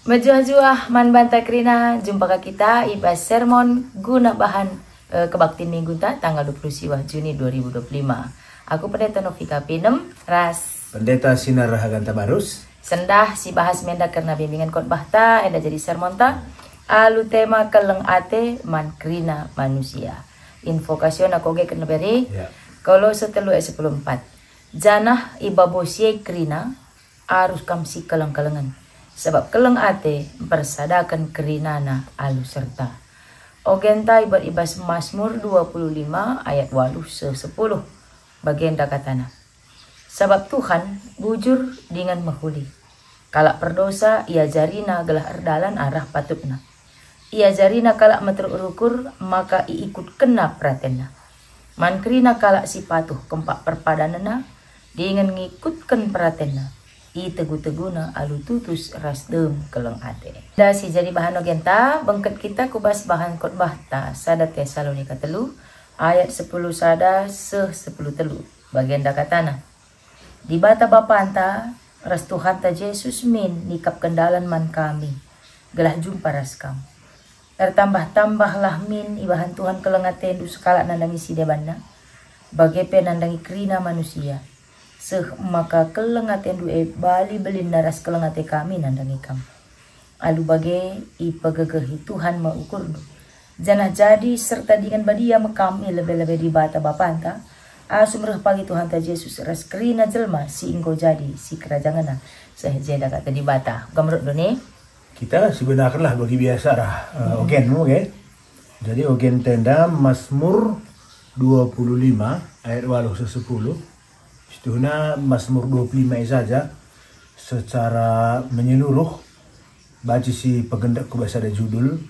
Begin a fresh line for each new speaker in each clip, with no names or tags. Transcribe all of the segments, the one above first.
Mejuah-juah man banta krina jumpa ke kita ibas sermon guna bahan kebaktian minggu tanggal 20 Juni 2025. Aku pendeta Novika Pinem ras
pendeta Sinar Rahaganta Barus
sendah si bahas menda karena bimbingan khotbah ta eda jadi sermon ta alu tema keleng ate man krina manusia. Invokasion aku ge kena beri kalau setelu 14 janah ibabosie krina arus kamsi keleng-kelengan sebab keleng ate persadakan kerinana alu serta. Ogentai beribas Mazmur 25 ayat 8-10 bagian dakatana. Sebab Tuhan bujur dengan mahuli. Kalak perdosa ia jarina gelah erdalan arah patutna. Ia jarina kalak meterukur maka iikut kena pratena. Mankrina kalak si patuh kempak perpadanana dengan ngikutkan pratena. I tegu-teguna alu tutus rasdem keleng ate. Da si jadi bahan ogenta bengket kita kubas bahan khotbah ta sada Tesalonika 3 ayat 10 sada 10 telu bagian dakatana. Di bata bapanta ras Tuhan ta Yesus min nikap kendalan man kami gelah jumpa raskam. Ertambah-tambahlah min ibahan Tuhan keleng ate du sekala nandangi si debanna bagepe nandangi krina manusia. Maka kelengaten due bali belinda ras kelengate kami nandangi kam. Alu bage ipagegehi Tuhan maukur du. Janah jadi serta dengan badia mekami lebe-lebe di bata bapanta. Asumreh pagi Tuhan ta Yesus ras kerina jelma si ingko jadi si kerajangana sehjeda kata di bata. Gamrut doni.
Kita sebenarnya bagi biasa lah ogen oke. Jadi ogen tenda Mazmur 25 ayat 8-10. Setuhnya Mazmur 25 saja secara menyeluruh baca si pegendak kubasa ada judul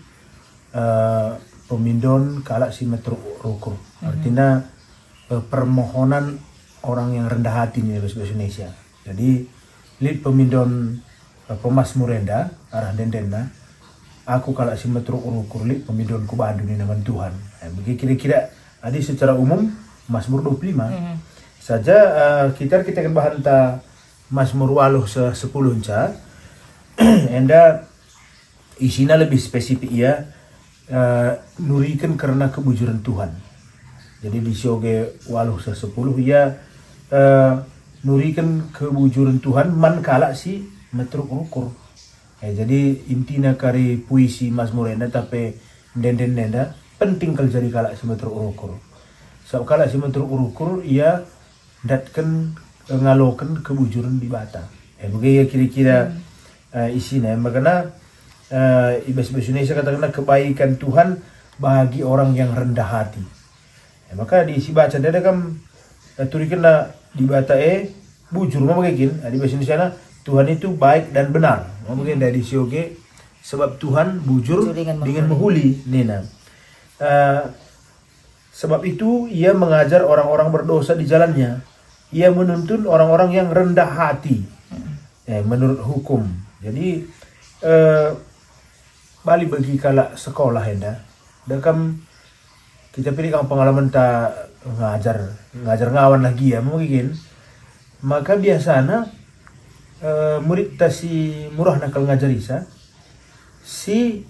pemindon kalak si metro rukur. Artinya permohonan orang yang rendah hati nih bahasa Indonesia. Jadi lid pemindon pemasmur renda arah dendena aku kalak si metro rukur lid pemindon kubadu ni nama Tuhan. Begitu kira-kira adi secara umum Mazmur 25. Saja kita akan bahan ta Mazmur 10 ca enda isinya lebih spesifik ya nurikan karena kebujuran Tuhan. Jadi di sioge 10 ya nurikan kebujuran Tuhan man kala si metruk ukur. Jadi intinya kari puisi Mazmur enda tapi den enda penting kalau jadi kala si metruk ukur. So kala si metruk ukur ia datkan ngalokan kebujuran di bata. Begitu ya kira-kira isinya. Makanya bahasa Indonesia katakanlah kebaikan Tuhan bagi orang yang rendah hati. Maka di isi baca dia kan turikanlah di bata bujur mau begini. Di bahasa Indonesia Tuhan itu baik dan benar. Mungkin dari sioge sebab Tuhan bujur dengan menghuli nina. Sebab itu ia mengajar orang-orang berdosa di jalannya. Ia menuntun orang-orang yang rendah hati menurut hukum. Jadi balik bagi kala sekolah hendak. Dekam kita pilih kang pengalaman tak ngajar ngawan lagi ya mungkin. Maka biasanya murid tasi murah nakal ngajar isa si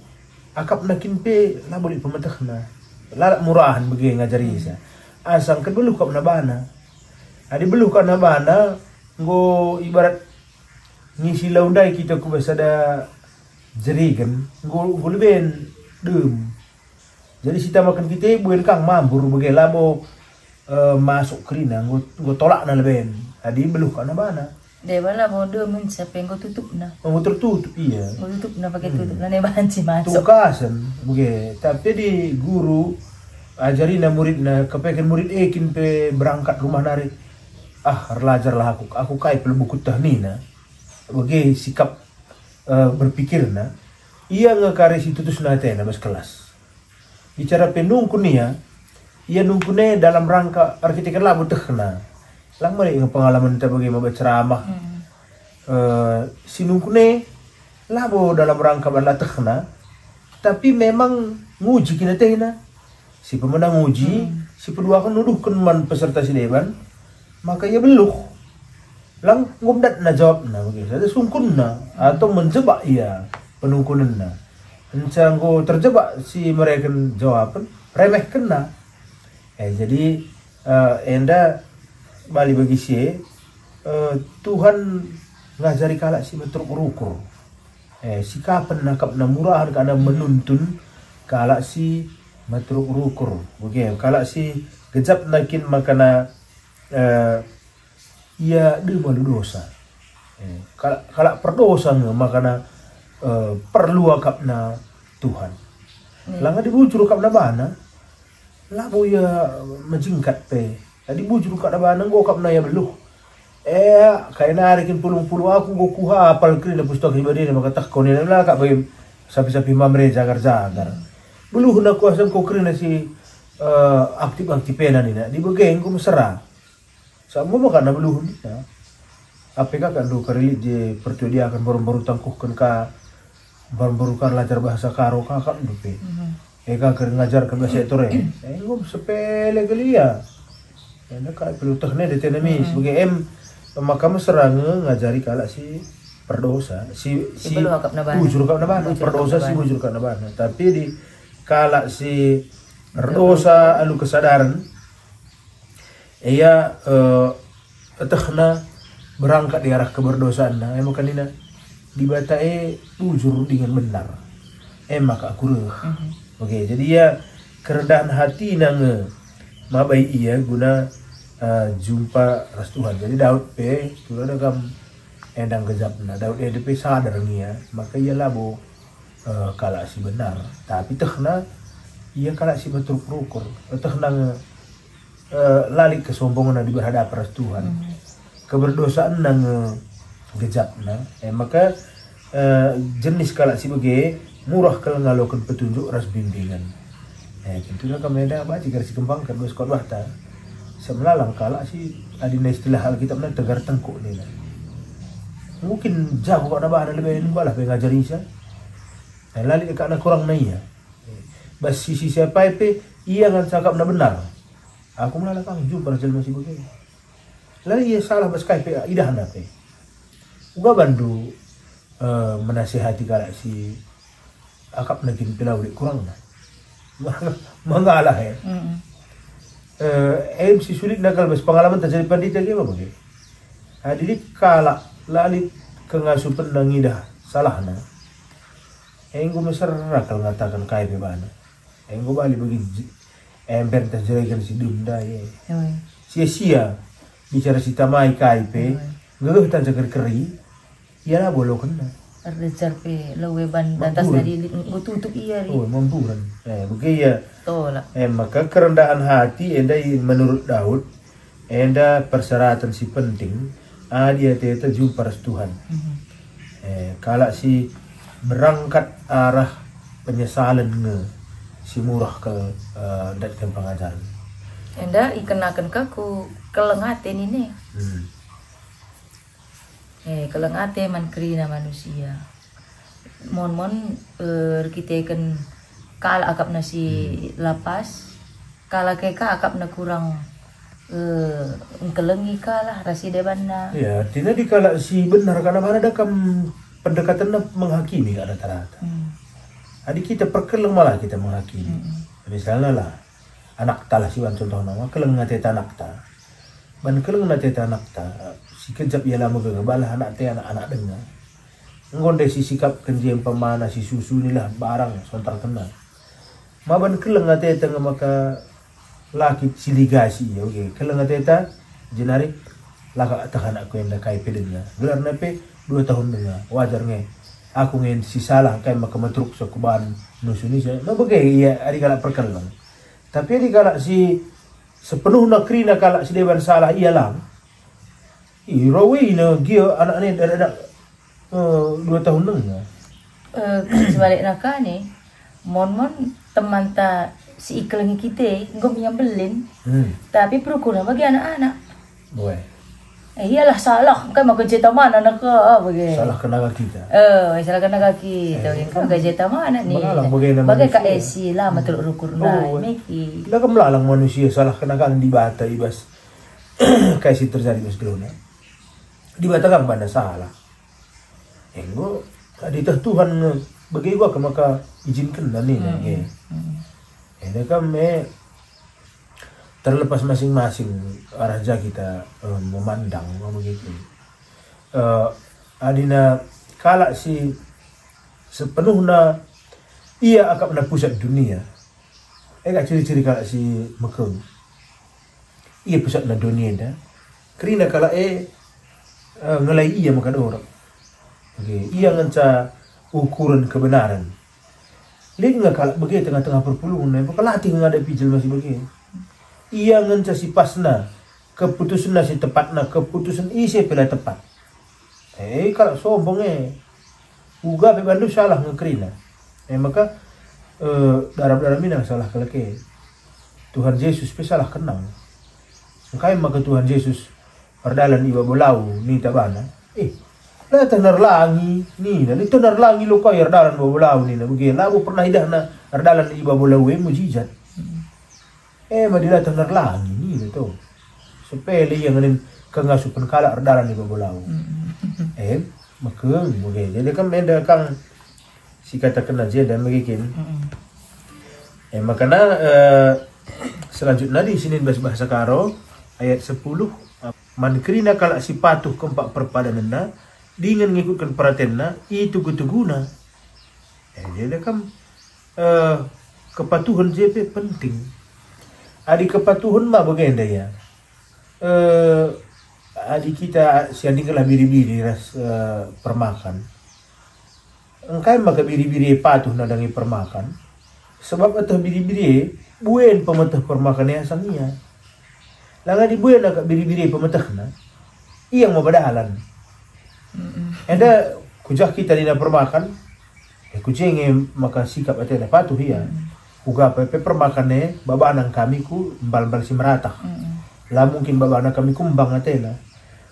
akap nakin pe lah boleh pemetahna. Lalak murahan bagi ngajari isa. Asal kedulu kau nabana. Adi belu kan nabana ngo ibarat ngisi laundai kita ku basa da jerigen ngo leben dem. Jadi sita makan kita buen kang mambur bagi labo masuk kerina ngo tolak na leben. Adi belu kan nabana.
Dewa lah mode mencapai ngo tutup na.
Ngo tertutup iya.
Ngo tutup na pakai tutup na nebahan si masuk.
Tukasan bagi tapi di guru ajari na murid na kepekan murid ekin pe berangkat rumah narik. Belajarlah aku kai perlu buku tahnina bagi sikap berpikirna ia ngekari situ tutus natena bas kelas bicara penungkun ia nungkune dalam rangka arsitektur labu tehna lang mari pengalaman kita bagi berceramah si nungkune labu dalam rangka berlatehna tapi memang nguji kina tehna si pemenang nguji si kedua kan nuduhkan man peserta si deban maka ia beluh lang ngumdat na jawab na begitu ada sungkun na atau menjebak ia penungkunan na. Encanggo terjebak si mereka jawaban remeh kena. Jadi enda bali bagi si Tuhan ngajari kalak si metruk rukur. Si kapan nakap na murahan kana menuntun kalak si metruk rukur. Oke, kalak si gejap nakin makana ia dia malu dosa. Kalak perdosa nge makana perlu akapna Tuhan. Langa dibujur akapna bana. Labo ya menjingkat pe. Tadi bujur akapna bana go akapna ya beluh. Kaya narikin pulung-pulung aku go kuha apal kri na pustok ibadina makatak ko nila la ka bay sapi-sapi mamre jagar-jagar. Beluh na ko asam ko kri na si aktif-aktif pena nina. Di bageng ko mesra. Sa mo maka na beluh nina. Apakah kan do karilit je pertudia akan baru-baru tangkuhkan ka baru-baru kan lajar bahasa karo kakak dupe. Eka ker ngajar ke bahasa itu re. Ngom sepele gelia. Ena ka perlu tekne de tenemi sebagai maka serang ngajari kalak si perdosa si bujur ka nabana perdosa si bujur ka nabana. Tapi di kalak si perdosa alu kesadaran ia tekna berangkat di arah keberdosaan nah kanina dibatae bujur dengan benar maka kureuh. Oke, jadi ya kerendahan hati nang mabai iya guna jumpa ras Tuhan. Jadi Daud pe tu ada kam endang gejapna Daud pe sadar nia maka ia labo kalak si benar tapi tehna ia kalak si betul rukur tehna lalik kesombongan di berhadapan ras Tuhan. Keberdosaan nang gejapna maka jenis kalak si bege murah kalau ngalokan petunjuk ras bimbingan. Tentunya kami ada baca garis kembang kan bos kot bahta semelalang kalak si adina istilah Alkitab na tegar tengkuk ni. Mungkin jauh kok nabah lebih ni balah pe ngajari isa. Lali dekat na kurang na iya. Bas sisi siapa pe ia ngan cakap na benar. Aku melalakang jumpa ras jelma si bege. Lalu ia salah baskai pe idah na pe. Uga bandu menasihati kalak si akap nakin pilau di kurang na. Mengalah ya. Si sulit nakal bas pengalaman terjadi pandita dia apa bagi? Jadi kalak lalit kengasupan nangidah salah na. Enggo mesra kalau ngatakan kai pe bana. Enggo bali bagi ember terjadikan si dunda ye. Sia-sia bicara si tamai KIP, gagah tan jagar keri, ia lah bolo kena.
Rejar pe lawe ban dantas dari tutup iya ri.
Oh, mampuran. Begitu ya.
Tolak.
Maka kerendahan hati enda menurut Daud, enda persyaratan si penting, dia teta jumpa ras Tuhan. Kalau si berangkat arah penyesalan si murah ke datang pengajaran.
Enda ikenakan kaku kelengaten ini. Kelengate man krina manusia. Mon kita kan kala akap nasi lapas, kala keka akap na kurang kelengi kala rasi debanna.
Ya, tidak dikala si benar karena mana ada pendekatan menghakimi kan rata-rata. Adik kita perkeleng malah kita menghakimi. Misalnya lah anak talah si wan contoh nama keleng ngate anak ta. Ban keleng ngate anak ta si kejap ia lama balah anak te anak-anak dengar. Ngonde si sikap kenjem pemana si susu inilah barang sontar kena. Maban keleng ngate tengah maka laki siligasi ya oke. Keleng ngate ta jenari laka tahan aku yang kai pedenya. Gelar nepe 2 tahun dengar wajar nge. Aku ngen si salah kai maka metruk sokuban nusuni saya. No bege iya ari kala perkeleng. Tapi di kalak si sepenuh nakrina kalak si dewan salah ia lang. Rawi na dia anak ni ada 2 tahun nengah.
Sebalik naka ni, mon teman ta si iklangi kita, ngom yang belin. Tapi perukuran bagi anak-anak.
Boleh.
Iyalah salah kan mau kerja taman anak ke bagi.
Salah kena kita.
Salah kena kaki. Kan kerja taman ni. Bagai ka esi lah matul rukur na. Meki.
Lah kan melalang manusia salah kena kan di bata ibas. Kayak si terjadi mas gelona. Di bata kan banda salah. Enggo Aditah Tuhan bagi gua ke maka izinkan dan ini. Ini kan terlepas masing-masing arah kita memandang begitu. Adina kala si sepenuhnya ia akan pusat dunia. Gak ciri-ciri kala si Mekong. Ia pusat dunia dah. Kerana kala ngelai ia makan orang. Ia nganca ukuran kebenaran. Lihat nggak kalau begitu tengah-tengah perpuluhan, maka latih menghadapi jelma masih begitu. Ia nganca si pasna, keputusan si tepatna, keputusan isi pela tepat. Kalau sombong uga bebandu salah ngekrina. Maka darab-darab minang salah kelake. Tuhan Yesus salah kenang. Maka Tuhan Yesus perdalan iba bolau ni tabana. Lah tenar langi ni, ni tenar langi lo kau erdalan bolau ni na begini. Lagu pernah hidah na erdalan iba bolau mujizat. Madila tenar langi ni tu. Sepele yang ngin kengasupan kala erdalan iba bolau. Maka begini. Jadi kan benda kang si katakan aja dan begini. Makanya selanjutnya di sini bahasa karo ayat 10 mankrina kala si patuh keempat perpadanana dengan ngikutkan perhatianna itu ketuguna. Jadi kan kepatuhan JP penting. Adi kepatuhan mah bagaimana ya? Adi kita siang lah biri-biri ras permakan. Engkai maka biri-biri patuh nadangi permakan. Sebab atau biri-biri buen pemetah permakannya asangnya. Langa di buen agak biri-biri pemetahna. Iya mau badalan. Ada kujah kita dina permakan. Kucing maka sikap atena patuh ya. Uga pepe permakannya baba anang kami ku bal-bal si meratah. Lah mungkin baba anang kami ku mbang atena.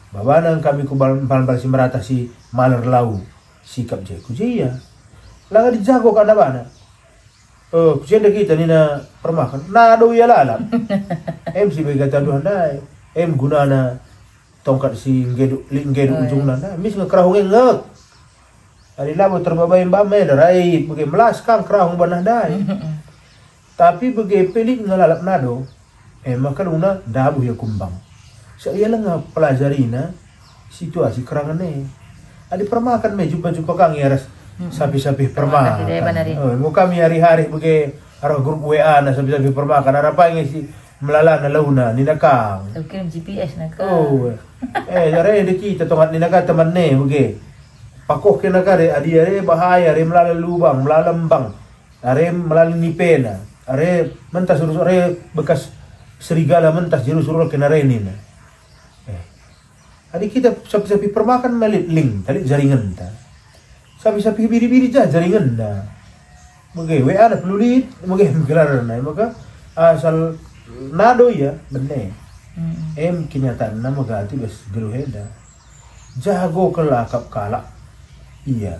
Baba anang kami ku bal-bal si meratah si maler lau sikap je kujia. Langa dijago kana bana. Kucing kita nina permakan. Nado ya lalat. Si begata Tuhan dai. Gunana tongkat si nggedu ujungna nah mis ngekrahung ngek. Ari labo terbabay mbame darai bagi melas kang krahung banah dai. Tapi bagi pelik ngalalap nado maka luna dabu ya kumbang. Saya lah pelajarina situasi kerangane. Adi permakan me jumpa-jumpa kang ya ras sapi-sapi permakan. Mau kami hari-hari bagi arah grup WA na sapi-sapi permakan apa yang si melala na launa ni nakang.
Kirim GPS nakang.
Jare de kita tongat ni naga teman ne bege. Pakoh ke naga de adi are bahaya are melala lubang, melala lembang. Are melala nipena. Are mentas urus are bekas serigala mentas jerus-urul ke narenin. Adi kita sapi-sapi permakan melit link, tali jaringan ta. Sapi-sapi biri-biri jaringan dah. Bege WA na pelulit, bege gelar na maka asal nado ya bener. Kenyataan nama ganti bes geluheda. Jago kelakap kalak. Iya.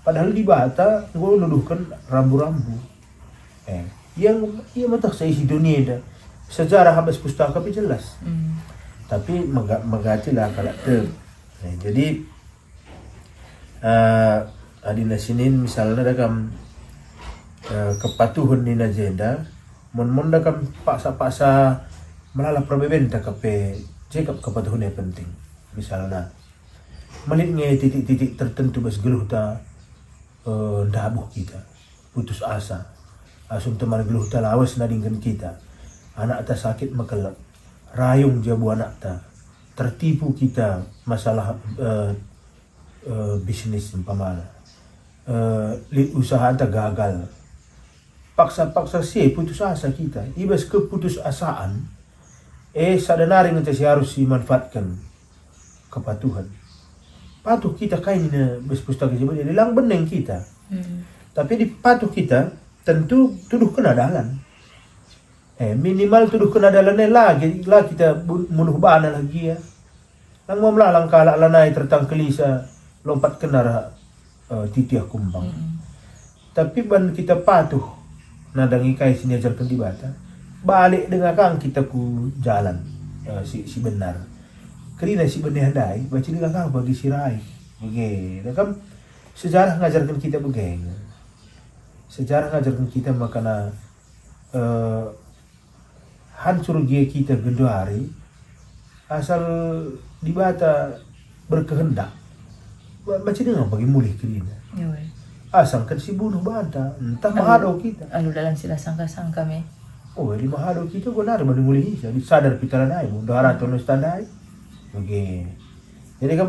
Padahal di bata gue nuduhkan rambu-rambu. Yang ia matah saya isi dunia dah. Sejarah habis pustaka tapi jelas. Tapi megati lah kalak ter. Jadi adina sinin misalnya dalam kepatuhan ni najenda. Mon dalam paksa-paksa melala perbedaan KP cekap kepatuhan yang penting. Misalnya melihat titik-titik tertentu bas geluh ta dabuh kita putus asa asum teman geluh ta lawas nadingkan kita anak ta sakit makelak rayung jabu anak ta tertipu kita masalah bisnis umpamana usaha ta gagal paksa-paksa sih putus asa kita ibas keputus asaan sadanari nanti harus dimanfaatkan kepatuhan. Patuh kita kainnya bes pustaka jadi lang beneng kita. Tapi di patuh kita tentu tuduh kenadalan. Minimal tuduh kenadalannya lagi kita munuh bana lagi ya. Lang mau melalang kalak lanai tertang kelisa lompat kenara titiah kumbang. Tapi ban kita patuh nadangi kai sini ajarkan di bata. Balik dengan kang kita ku jalan si benar. Kerana si benar dai baca dengan kang bagi sirai. Oke, kan sejarah ngajarkan kita begini. Sejarah ngajarkan kita makana hancur dia kita gedari asal dibata berkehendak. Baca dengan bagi mulih kerina. Asal kan si bunuh banta, entah mahado kita.
Anu dalam sila sangka-sangka me.
Oh, di mahado kita benar mani mulih isa, di sadar pitaran ay, mundara tono standai. Oke. Jadi kan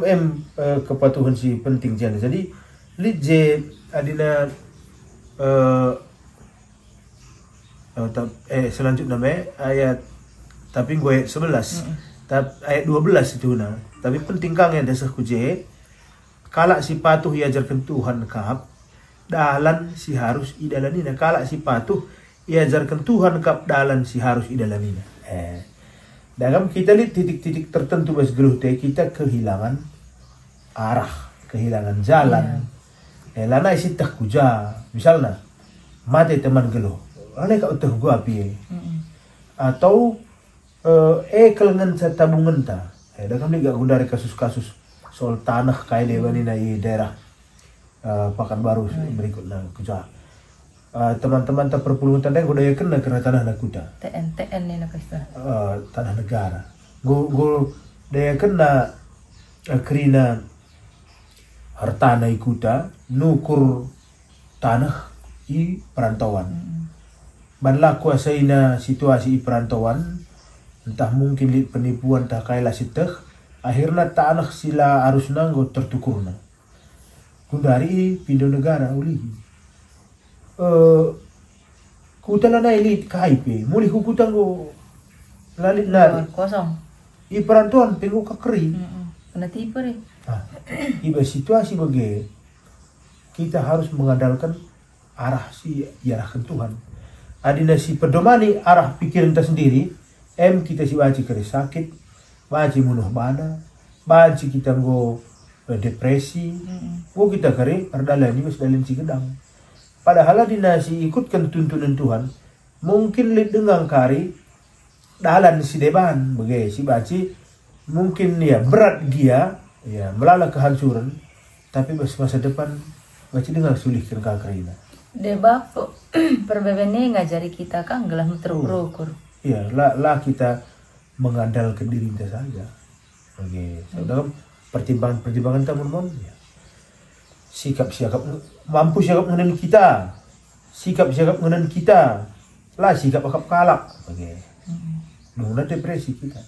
kepatuhan si penting jan. Jadi lid je adina selanjutnya ayat tapi gue 11 ayat 12 itu nah tapi penting kang yang dasar kuje kalak si patuh iajarkan Tuhan kap dalan si harus idalanina kalak si patuh iajarkan Tuhan kap dalan si harus idalanina dalam kita lihat titik-titik tertentu bas geluh teh kita kehilangan arah kehilangan jalan lana isi tak kuja misalnya mati teman geluh aneh kau tahu gua api atau kelengan sa tabungan ta dah kami gak dari kasus-kasus soal tanah kayak dewan ini daerah Pekanbaru berikutnya kuja teman-teman tak perpuluhan tanah budaya kena karena tanah nak kuda
TN ini nak istilah
tanah negara gul daya kena kerina hartana ikuta nukur tanah i perantauan banlah kuasaina situasi perantauan entah mungkin lihat penipuan tak kaila siteh akhirnya tanah sila harus nanggo tertukurna kundari pindah negara uli kutala elit KIP mulih kutang go lalit
kosong
i perantauan pengu kakeri
kena tipu deh
iba situasi bagi kita harus mengandalkan arah si arahkan Tuhan adina si pedomani arah pikiran kita sendiri kita si baci kere sakit baci munuh bana baci kita go depresi kita kere ardalani mas dalin si gedang padahal adina si ikutkan tuntunan Tuhan mungkin lid dengan kari dalan si deban bagi si baci mungkin ya berat dia ya melala kehancuran tapi masa depan baci dengan sulihkan kakarina
deba perbebene ngajari kita kan gelah terukur.
Iya, lah kita mengandalkan diri kita saja. Oke, dalam pertimbangan tamun ya. Sikap mampu sikap mengenai kita. Sikap mengenai kita. Lah sikap akap kalak. Oke. Nuna depresi kita.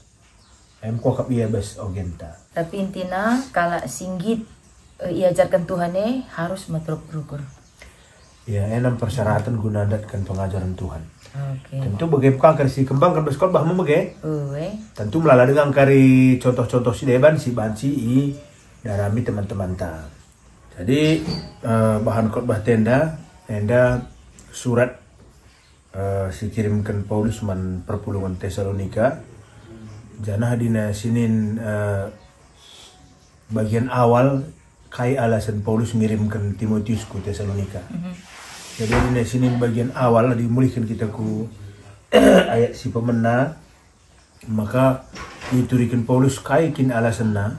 Kok akap iya bas ogenta.
Tapi intina kalak singgit iajarkan Tuhane harus terukur.
Ya, enam persyaratan guna adatkan pengajaran Tuhan.
Okay.
Tentu bagaimana si kembang kan bersekolah bahmu bagaimana? Tentu melalui dengan kari contoh-contoh si deban si banci i darami teman-teman ta. Jadi bahan khotbah tenda surat si kirimkan Paulus man perpulungan Tesalonika. Jana dina sinin bagian awal kai alasan Paulus ngirimkan Timotius ke Tesalonika. Jadi di sini bagian awal dimulihkan kita ku ayat si pemena maka diturikan Paulus kaikin alasanna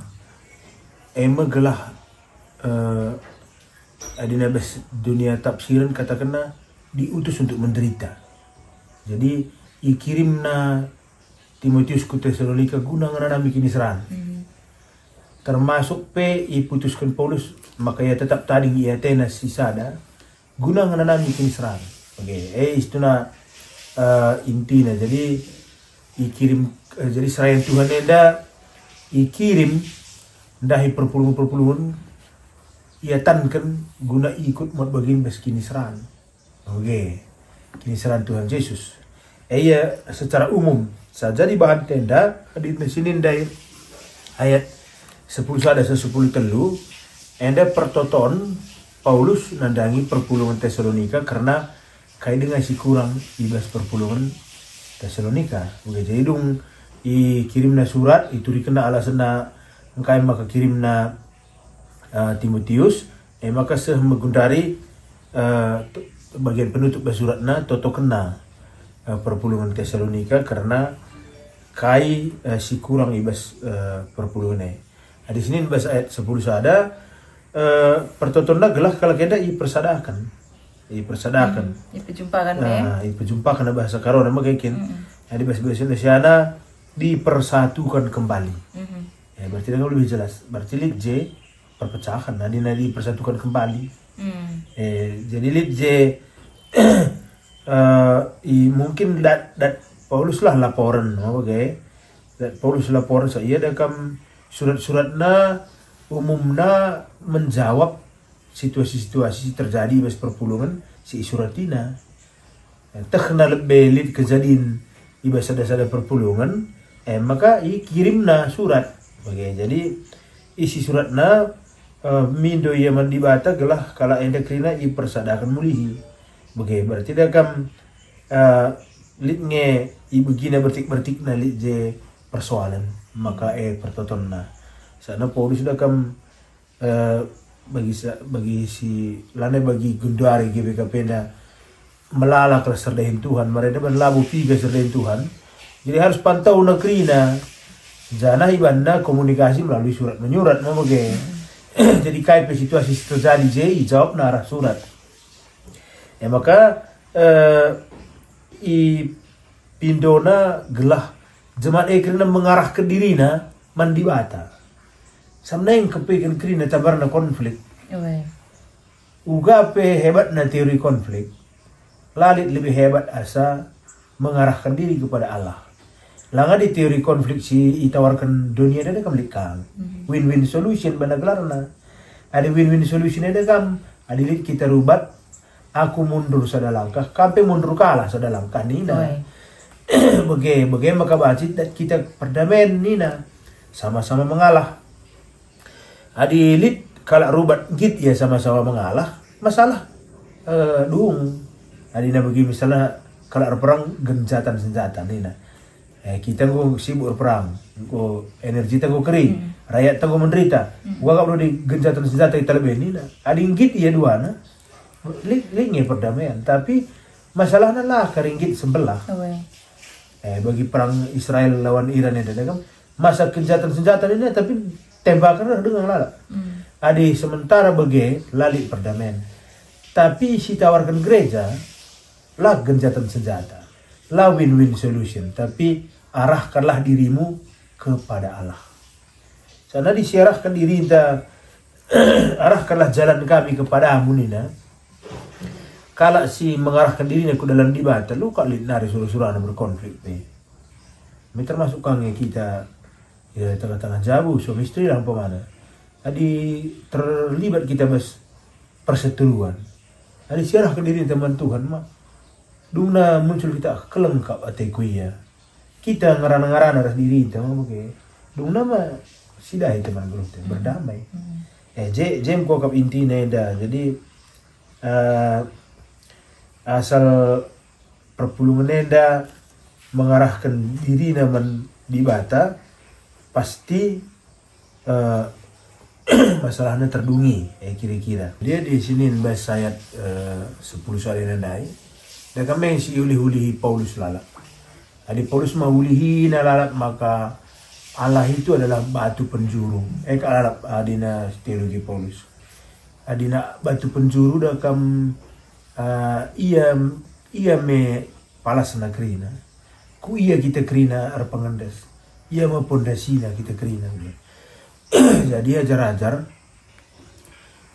gelah adina bes dunia tafsiran katakanna diutus untuk menderita. Jadi ikirimna Timotius ku Tesalonika guna nganami kini seran. Termasuk iputuskan Paulus maka ia tetap tadi i Atenas sisada guna nganami kini seran. Oke, itu na intinya. Jadi ikirim jadi serayan Tuhan enda ikirim dahi perpuluhan ia tankan guna ikut mat bagian bes kini seran. Oke, kini seran Tuhan Yesus. Secara umum saja di bahan tenda di sini dari ayat 10 ada 10 telu enda pertoton Paulus nandangi perpulungan Tesalonika karena kait dengan si kurang ibas perpulungan Tesalonika. Oke, jadi dong kirimna surat itu dikena alasanna engkai maka kirimna Timotius maka seh megundari bagian penutup suratna toto kena perpulungan Tesalonika karena si kurang ibas perpulungan. Di sini bahasa ayat 10 ada pertotonda gelah kalau keda i persadakan.
Diperjumpakan
Diperjumpakan bahasa karona magakin. Jadi bahasa Indonesia dipersatukan kembali. Ya, berarti dengan lebih jelas. Berarti lit J perpecahan, nadi persatukan kembali. Jadi lit J mungkin dat Paulus lah laporan, Paulus laporan saya dakam surat-suratna umumna menjawab situasi-situasi terjadi bas perpulungan si suratina. Tekna lebih kejadian iba sada-sada perpulungan, maka kirimna surat. Jadi isi suratna mindo yaman dibata gelah kala endakrina i persadakan mulihi. Berarti dakam litnge i begina bertik na lit je persoalan maka pertotonna. Sana Paulus dakam bagi si lane bagi gunduari GBKP na melalak serdahin Tuhan, mereka berlabuh tiga serdahin Tuhan. Jadi harus pantau negeri na jana ibanda komunikasi melalui surat menyurat jadi kait situasi terjadi jawab narah surat. Maka i pindona gelah jemaat ekrina mengarah ke dirina mandibata. Samna yang kepikiran krina tabarna konflik. Uga pe hebat na teori konflik. Lalit lebih hebat asa mengarahkan diri kepada Allah. Langa di teori konflik si itawarkan dunia ada kam likang. Win-win solution bana gelarna. Ada win-win solution ada kam. Adilit kita rubat. Aku mundur sada langkah. Kampe mundur kalah sada langkah nina. Bagaimana maka bacit dan kita perdamaian nina. Sama-sama mengalah. Adilit kalau rubat git ya sama-sama mengalah. Masalah dung. Adina bagi misalnya kalau perang gencatan senjata nina. Kita go sibuk perang, go energi kita go kering, rakyat kita go menderita. Gua gak perlu di gencatan senjata kita lebih nina. Adinggit ya dua na. Lingi perdamaian, tapi masalahnya lah keringgit sebelah. Bagi perang Israel lawan Iran ini kan masa gencatan senjata ini tapi tembakan dengan lala. Adi sementara bagi lali perdamaian. Tapi si tawarkan gereja lah gencatan senjata, lah win-win solution. Tapi arahkanlah dirimu kepada Allah. Sana disiarahkan diri kita, arahkanlah jalan kami kepadamu nina. Kalau si mengarahkan dirinya ke dalam dibata, lu kali nari suruh-suruhan berkonflik nih. Ini termasuk kange kita ya tengah-tengah jabu suami istri dan pemana. Tadi terlibat kita bas perseteruan. Tadi siarahkan diri teman Tuhan mah. Duna muncul kita kelengkap atekuya. Kita ngarana-ngarana ras diri kita mah oke. Duna mah sidai teman grup berdamai. Jem kokap intinya dah. Jadi asal perpulungan enda mengarahkan diri naman dibata pasti masalahnya terdungi kira-kira. Dia di sini bahas ayat 10 soal nandai. Dan kami si ulih-ulihi Paulus lalak. Adi Paulus maulihi lalak maka Allah itu adalah batu penjuru. Lalak adina teologi Paulus. Adina batu penjuru dakam ia me palas na krina. Ku ia kita krina arpangandas. Ia me pondasina kita krina. Jadi ajar-ajar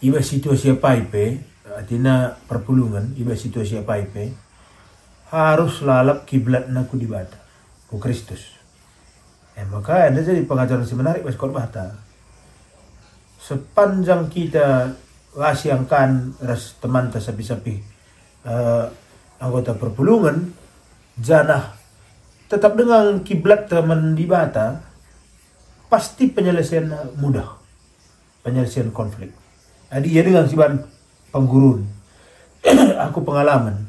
iba situasi apa-apa artinya perpulungan iba situasi apa-apa harus lalap kiblat naku di bata ku Kristus. Maka ada jadi pengajaran semenarik pas bata. Sepanjang kita lasiangkan ras teman sapi-sapi anggota perpulungan janah tetap dengan kiblat teman di bata, pasti penyelesaian mudah, penyelesaian konflik. Jadi ya dengan siban penggurun aku pengalaman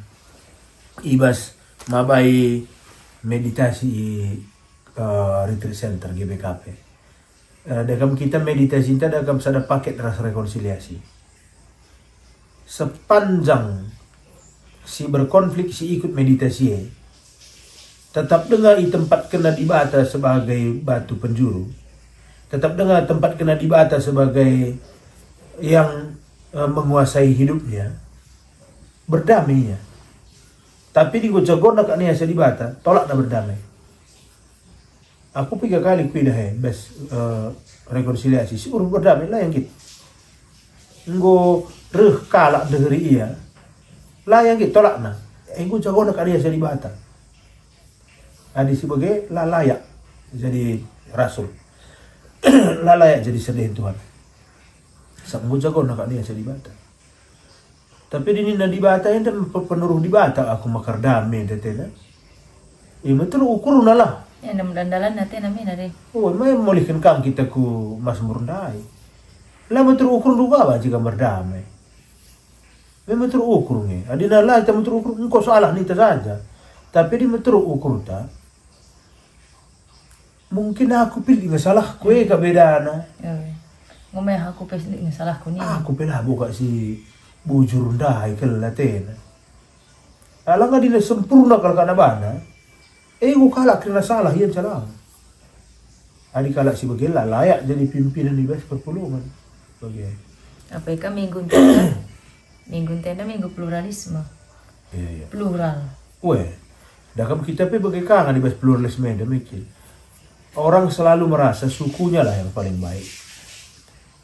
ibas mabai meditasi retreat center GBKP. Dalam kita meditasi kita dalam sada paket ras rekonsiliasi. Sepanjang si berkonflik si ikut meditasi tetap dengar di tempat kena dibata sebagai batu penjuru, tetap dengar tempat kena dibata sebagai yang menguasai hidupnya berdamainya. Tapi di Gojagon nak ni asa di bata tolak na berdamai. Aku 3 kali kuida bes rekonsiliasi si urus berdamai lah yang gitu. Nggo reh kalak deheri iya. Lah yang gitu tolak na. Enggo Gojagon nak ni asa di bata. Adi sebagai lah layak jadi rasul. Lah layak jadi serdahin Tuhan. Sang Gojagon nak ni asa di bata. Tapi di nina di bata yang penuruh di bata aku makar damai tetena. Betul ukur lah.
Yang nam dandalan nanti namin nari.
Oh, may molikan kang kita ku mas murundai. Lah betul ukur juga ba jika berdamai. Memang betul ukur ni. Adina lah kita betul ukur engkau salah ni saja. Tapi di betul ukur ta. Mungkin aku pilih nggak salah kue kabedana.
Ngomong aku pilih nggak salah ku ni.
Aku pilih buka si bujur ndai kelatena. Alang nga dina sempurna kalau kana bana. Gua kalak kena salah yan salah. Adi kalak si bagela layak jadi pimpinan di bas perpulungan. Bagai.
Apa ka minggu tenda? Minggu tenda minggu pluralisme.
Iya.
Plural.
Weh. Dakam kita pe bagai kangen di bas pluralisme demikian. Orang selalu merasa sukunya lah yang paling baik.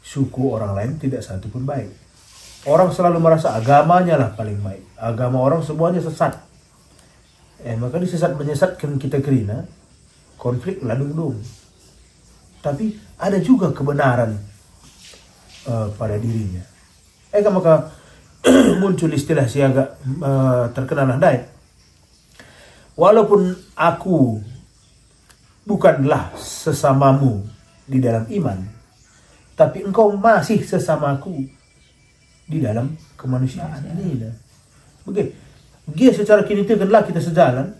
Suku orang lain tidak satu pun baik. Orang selalu merasa agamanya lah paling baik. Agama orang semuanya sesat. Maka disesat menyesatkan kita kerina konflik ladung-dung. Tapi ada juga kebenaran pada dirinya. Maka muncul istilah si agak terkenal andai. Walaupun aku bukanlah sesamamu di dalam iman, tapi engkau masih sesamaku di dalam kemanusiaan ini lah. Dia secara kini tegenlah kita sejalan,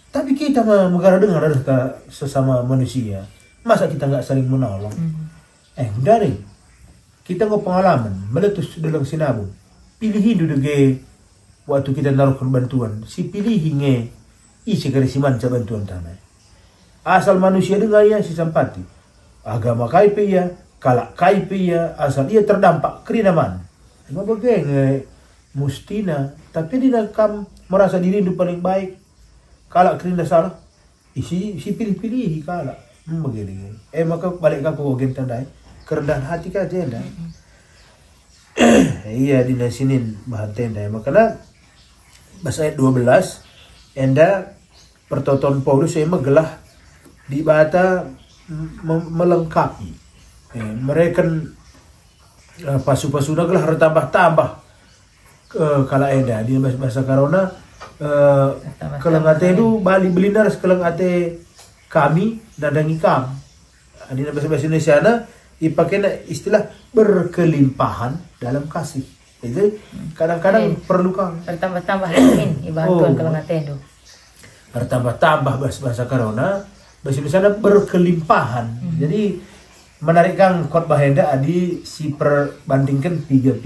tapi kita megara dengar ada sesama manusia. Masa kita nggak saling menolong? Dari kita nggak pengalaman meletus dalam sinabung. Pilihin dulu waktu kita naruhkan bantuan. Si pilihin isi kerisiman ca bantuan tanah. Asal manusia dengar ya si sampati. Agama kaipe ya, kalak kaipe ya, asal ia terdampak kerinaman. Mabagay mustina, tapi di nakam merasa diri itu paling baik. Kalak kerina salah, si pilih-pilih kalak. Begini. Maka balik aku ogen tandai, kerendahan hati ka jenda. Iya di nasinin bahan tenda. Makanya bahasa ayat 12, enda pertoton Paulus saya megelah di bata melengkapi. Mereka pasu-pasu naglah bertambah-tambah kala enda di bahasa karona kelang ate itu bali belinar kelang ate kami dadang ikam di bahasa Indonesia na dipakai istilah berkelimpahan dalam kasih. Jadi kadang-kadang perlu kang
bertambah-tambah lain ibaratkan kelang ate itu
bertambah-tambah bahasa karona bahasa Indonesia berkelimpahan. Jadi menarik kang khotbah henda adi si perbandingkan 3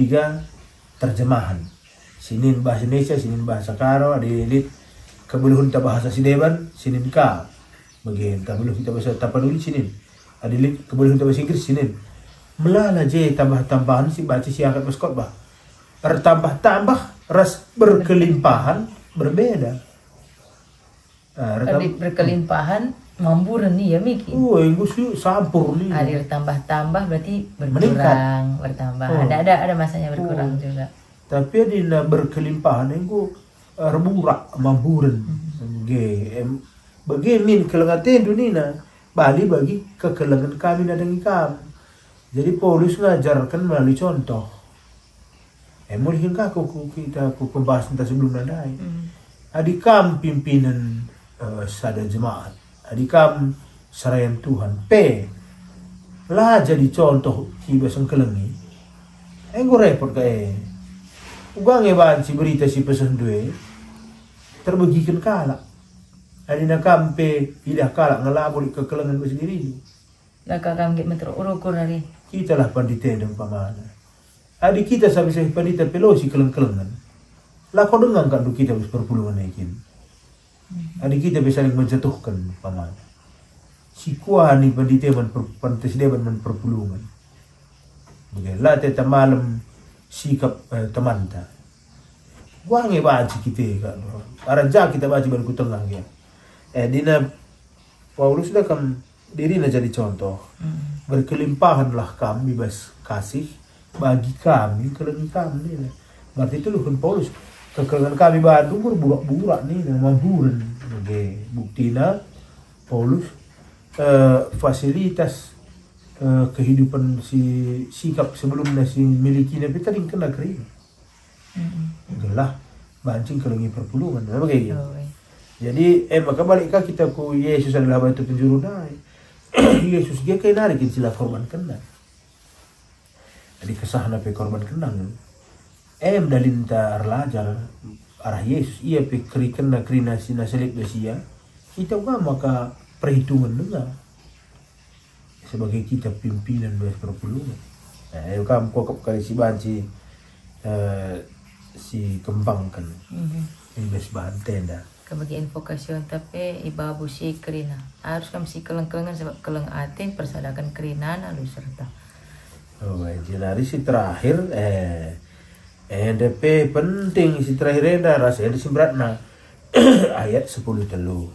terjemahan. Sinin bahasa Indonesia, sinin bahasa Karo, adi lit kebeluhun ta bahasa Sideban, sinin ka. Bagian kebeluhun kita bahasa Tapanuli sinin. Adi lit kebeluhun ta bahasa Inggris sinin. Melala je tambah-tambahan si baca si angkat pas khotbah. Bertambah-tambah ras berkelimpahan berbeda.
Tadi berkelimpahan mamburan nih ya Miki.
Yang sih sampur nih.
Ada tambah-tambah berarti berkurang, bertambah. Ada masanya berkurang juga.
Tapi ada berkelimpahan yang gue reburak mamburan. Bagi min kelengaten dunia bali bagi kekelengan kami dan kami. Jadi Paulus ngajarkan melalui contoh. Mungkin kita pembahas tentang sebelum nadai. Adikam pimpinan sada jemaat. Adikam sarayan Tuhan. Lah jadi contoh iba sengkelengi. Gue repot Ugang eban si berita si pesan due. Terbagikan kalak. Adina kampe idah kalak ngelabur kekelengan sendiri.
Lah kakam git metro urukur hari.
Kita lah pandita dan pamana. Adik kita sampai pandita Pelosi keleng-kelengan. Lah kau dengar kan kita harus perpulungan naikin. Adik kita bisa saling menjatuhkan pamana. Si kuah ni pandita man perpulungan. Begala teta malam sikap teman ta. Wangi baca kita kan. Araja kita baca baru tengah ya. Dina Paulus dah kam diri na jadi contoh. Berkelimpahanlah kami bebas kasih bagi kami kelengi kami ni. Berarti itu luhun Paulus. Kekurangan kami bantu berburak-burak ni mampuran. Okay. Buktinya Paulus fasilitas kehidupan si sikap sebelumnya si miliki Nabi tadi kena kering. Gelah bancing kelengi perpulungan. Begitu. Jadi maka balikkah kita ku Yesus adalah batu penjuru naik. Yesus dia kaya narikin sila korban kena. Jadi kesah nape korban kenang. Dalinta arlajar arah Yesus ia pe kena krina sina selik besia. Kita maka perhitungan dengar. Sebagai kita pimpinan belas perpulungan. Kamu kokop kali si banci si kembangkan invest bahan tenda
bagi invokasyon tapi ibabu si kerina harus kami si keleng-kelengan sebab keleng ate persadakan kerina lalu serta
jadi si terakhir NDP penting si terakhir dah rasanya disimberatna ayat 10 telu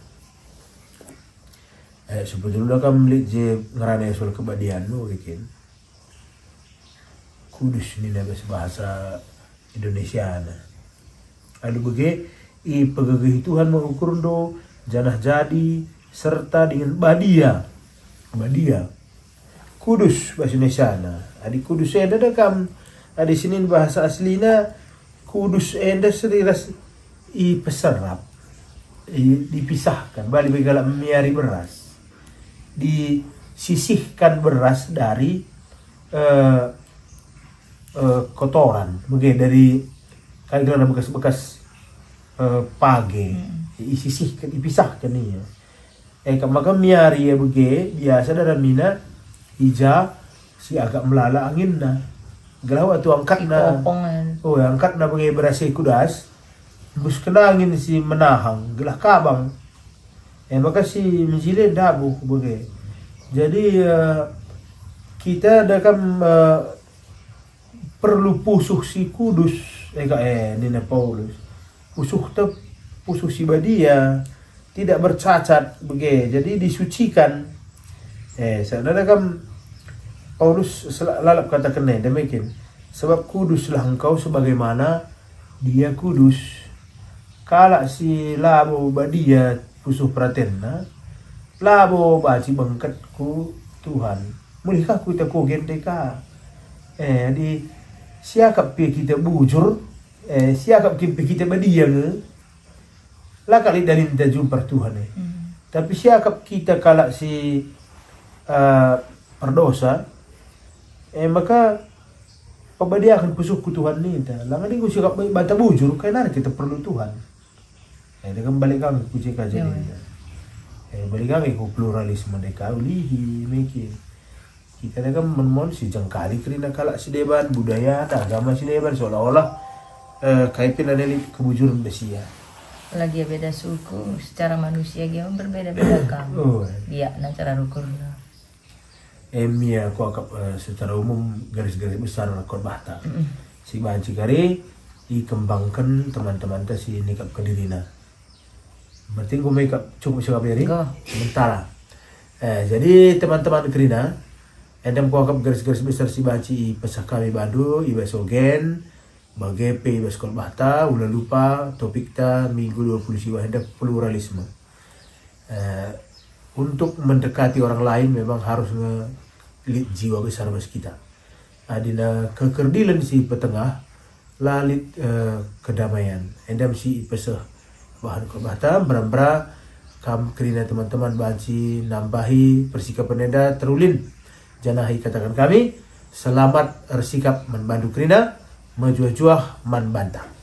ayat 10 telu dah kami lihat je ngerana soal kebadian lu bikin kudus ni bahasa Indonesia na. Lalu bagi pegagih Tuhan mengukur do janah jadi serta dengan badia kudus bahasa Indonesia na. Adi kudus enda kam adi sini bahasa aslinya kudus enda seriras peserap dipisahkan balik begalak miari beras disisihkan beras dari kotoran, begitu dari kayak bekas-bekas page, disisihkan, dipisahkan ni. Maka miari ya begitu biasa dalam mina ija si agak melala angin na, galau atau angkat na, angkat na begitu berasa kudas, bus kena angin si menahang, gelah kabang, maka si menjilid dabu begitu. Jadi kita dalam perlu pusuh si kudus Nina Paulus pusuh si badia tidak bercacat begitu jadi disucikan sebenarnya kan Paulus lalap katakan demikian sebab kuduslah engkau sebagaimana dia kudus kalak si labo badia pusuh pratenna labo baci bengkatku Tuhan mulihkah ku taku gendeka di siakap kita bujur siakap kita badia lah kali dari kita jumpa Tuhan tapi siakap kita kalak si perdosa maka pabadia akan pusuh ku Tuhan ni langan ni ku siakap bata bujur kaya kita perlu Tuhan dengan balik kami ku cek aja balik kami ku pluralisme mereka ulihi mikir kita kan menemon si jengkali kerina kalak si deban budaya agama si deban seolah-olah kaitin ada kebujuran besia
lagi beda suku secara manusia dia berbeda-beda kamu dia cara rukurna
emia aku akap secara umum garis-garis besar kor bahta si banci kari dikembangkan teman-teman ta si nikap kedirina berarti gue makeup cukup siapa hari sementara jadi teman-teman kerina endam ko akap garis-garis besar si banci pesah kami badu iba sogen bagepe iba skol bahta ulah lupa topik ta minggu 20 siwa hendak pluralisme untuk mendekati orang lain memang harus ngelit jiwa besar bas kita adina kekerdilan si petengah lalit kedamaian endam si pesah bahan ko bahta berambra kam kerina teman-teman banci nambahi persikapan enda terulin janahi katakan kami selamat bersikap membantu kerina menjuah-juah man bantah.